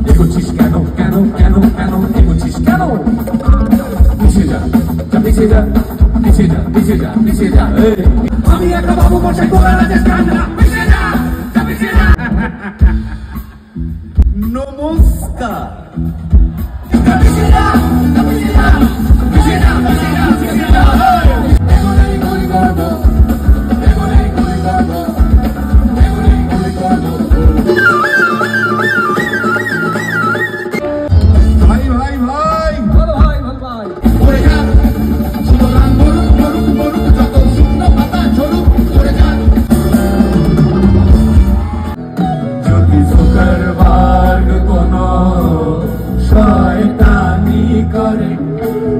এগোচ্ছিস কেন কেন কেন কেন এগোচ্ছিস কেন? পিছিয়ে যা পিছিয়ে যা পিছিয়ে যা পিছিয়ে যা পিছিয়ে যা। আমি একটা বাবু বসে তোরা রাজেশ খান্না। পিছিয়ে যা পিছিয়ে যা। নমস্কার। পিছিয়ে যা পিছিয়ে যা পিছিয়ে যা পিছিয়ে যা পিছিয়ে যা। এগোলেই গুলি করবো এগোলেই গুলি করবো এগোলেই গুলি করবো। ভাই ভাই ভাই ভালো ভাই ভালো ভাই পড়ে যা শিবরাম মরুক মরুক মরুক যত শুকনো পাতা ঝরুক পড়ে যা। যদি শুক্রবার কোনো শয়তানি করে,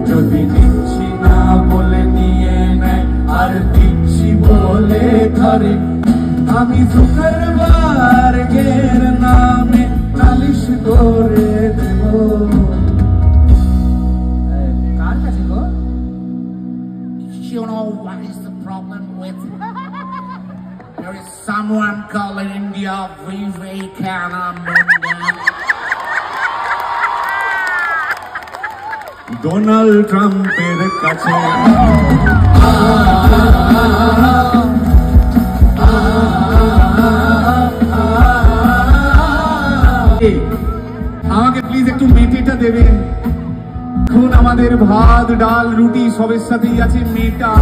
যদি দিচ্ছি না বলে নিয়ে নেয় আর দিচ্ছি বলে ধরে, আমি শুক্রবার গের নামে নালিশ করে দেব। কার কাছে গো? You know what is the problem with? There is someone calling India Vivekananda. Donald ট্রাম্পের কাছে। আমাকে প্লিজ একটু মেটেটা দেবেন। এখন আমাদের ভাত ডাল রুটি সবের সাথেই আছে মেটা।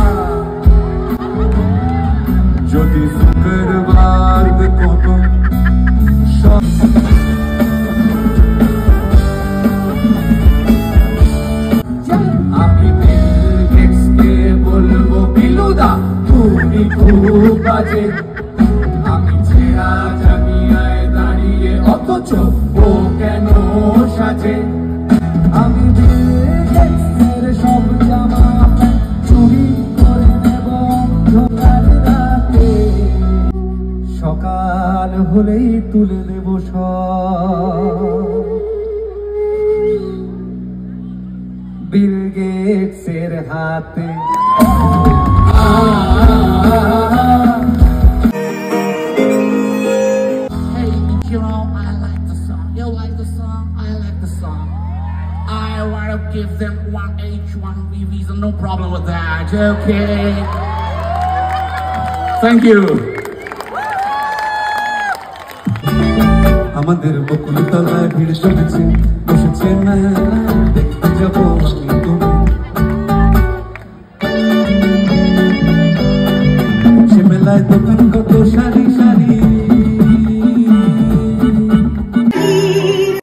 যদি শুক্রবার কোনো আমি বিল গেটসকে বলবো বিলুদা তুমি খুব বাজে। আমি ছেঁড়া জামিয়ায় দাঁড়িয়ে অথচ ও কেন সাজে। আমি বিল গেটসের সব জামা চুরি করে নেব ঢোকার রাতে। সকাল হলেই তুলে দেব সব বিল গেটসের হাতে। Hey, you know, I like the song. You like the song? I like the song. I want to give them one each, one visa, no problem with that, okay? Thank you. আমাদের বকুলতলায় ভিড় জমেছে, বসেছে মেলা, দেখতে যাবো আমি তুমি। সে মেলায় দোকান